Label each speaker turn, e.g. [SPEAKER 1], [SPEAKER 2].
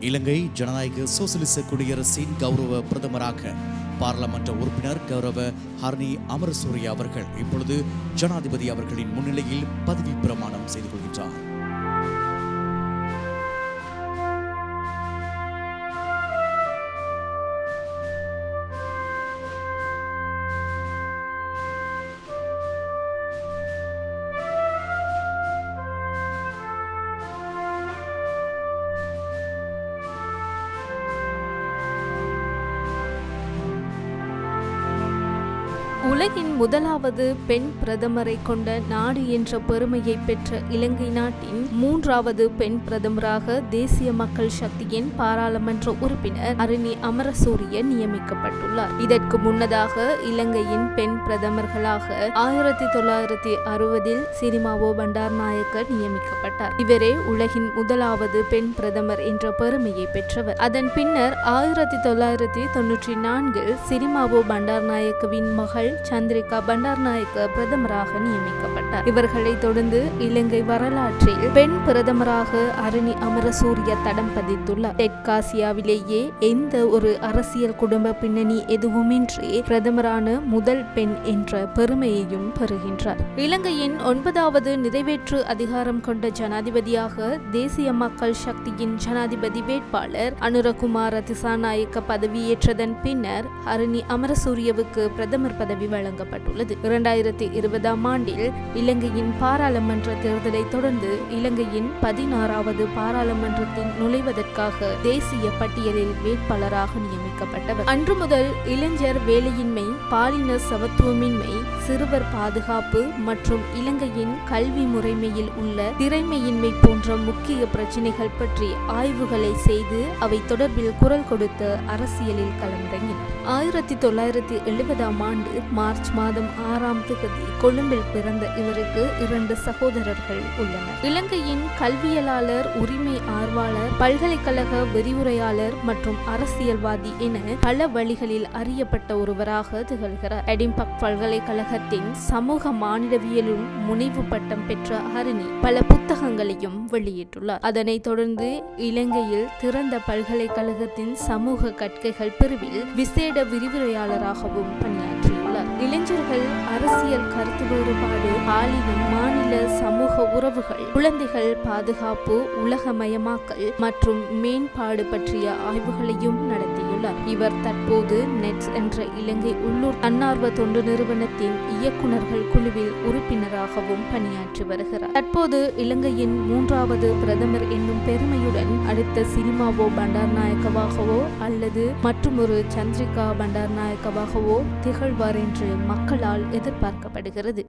[SPEAKER 1] இலங்கை ஜனநாயக சோசலிச குடியரசின் கௌரவ பிரதமராக பாராளுமன்ற உறுப்பினர் கௌரவ ஹரணி அமரசூரிய அவர்கள் இப்பொழுது ஜனாதிபதி அவர்களின் முன்னிலையில் பதவி பிரமாணம் செய்து கொள்கின்றார்.
[SPEAKER 2] உலகின் முதலாவது பெண் பிரதமரை கொண்ட நாடு என்ற பெருமையை பெற்ற இலங்கை நாட்டின் 3வது பெண் பிரதமராக தேசிய மக்கள் சக்தியின் பாராளுமன்ற உறுப்பினர் ஹரணி அமரசூரிய நியமிக்கப்பட்டுள்ளார். இதற்கு முன்னதாக இலங்கையின் பெண் பிரதமர்களாக 1960 சிரிமாவோ பண்டாரநாயக்க நியமிக்கப்பட்டார். இவரே உலகின் முதலாவது பெண் பிரதமர் என்ற பெருமையை பெற்றவர். அதன் பின்னர் 1994 சிரிமாவோ பண்டாரநாயக்கவின் மகள் சந்திரிகா பண்டாரநாயக்க பிரதமராக நியமிக்கப்பட்டார். இவர்களை தொடர்ந்து இலங்கை வரலாற்றில் பெண் பிரதமராக ஹரணி அமரசூரிய தடம் பதித்துள்ளார். தெற்காசியாவிலேயே எந்த ஒரு அரசியல் குடும்ப பின்னணி எதுவுமின்றி பிரதமரான முதல் பெண் என்ற பெருமையையும் பெறுகின்றார். இலங்கையின் 9வது நிறைவேற்று அதிகாரம் கொண்ட ஜனாதிபதியாக தேசிய மக்கள் சக்தியின் ஜனாதிபதி வேட்பாளர் அனுரகுமார திசாநாயக்க பதவியேற்றதன் பின்னர் ஹரணி அமரசூரியவுக்கு பிரதமர் பதவி வழங்கப்பட்டுள்ளது. 2020 ஆண்டில் இலங்கையின் பாராளுமன்ற தேர்தலை தொடர்ந்து இலங்கையின் 16வது பாராளுமன்றத்தில் நுழைவதற்காக தேசிய பட்டியலில் வேட்பாளராக நியமிக்கப்பட்டவர். அன்று முதல் இளைஞர் வேலையின்மை, பாலின சமத்துவமின்மை, சிறுவர் பாதுகாப்பு மற்றும் இலங்கையின் கல்வி முறைமையில் உள்ள திறமையின்மை போன்ற முக்கிய பிரச்சினைகள் பற்றி ஆய்வுகளை செய்து அவை தொடர்பில் குரல் கொடுத்த அரசியலில் களமிறங்கினார். 1970 ஆண்டு மார்ச் மாதம் 6ஆம் தேதி கொழும்பில் பிறந்த இவருக்கு 2 சகோதரர்கள் உள்ளனர். இலங்கையின் கல்வியலாளர், உரிமை ஆர்வலர், பல்கலைக்கழக விரிவுரையாளர் மற்றும் அரசியல்வாதி என பல வழிகளில் அறியப்பட்ட ஒருவராக திகழ்கிறார். எடின்பர்க் பல்கலைக்கழகத்தின் சமூக மானிடவியலும் முனைவு பட்டம் பெற்ற ஹரணி பல புத்தகங்களையும் வெளியிட்டுள்ளார். அதனைத் தொடர்ந்து இலங்கையில் திறந்த பல்கலைக்கழகத்தின் சமூக கற்கைகள் பிரிவில் விசேட விரிவுரையாளராகவும் பணியாற்றியுள்ளார். இளைஞர்கள், அரசியல் கருத்து வேறுபாடு, பாலினம், மாநில சமூக உறவுகள், குழந்தைகள் பாதுகாப்பு, உலகமயமாக்கல் மற்றும் மேம்பாடு பற்றிய ஆய்வுகளையும் நடத்தியுள்ளார். இவர் தற்போது நெட்ஸ் என்ற இலங்கை உள்ளூர் தன்னார்வ தொண்டு நிறுவனத்தின் இயக்குநர்கள் குழுவில் உறுப்பினராகவும் பணியாற்றி வருகிறார். தற்போது இலங்கையின் 3வது பிரதமர் என்னும் பெருமையுடன் அடுத்த சிரிமாவோ பண்டாரநாயக்கவாகவோ அல்லது மற்றுமொரு சந்திரிகா பண்டாரநாயக்கவாகவோ திகழ்வார் என்று மக்களால் எதிர்பார்க்கப்படுகிறது.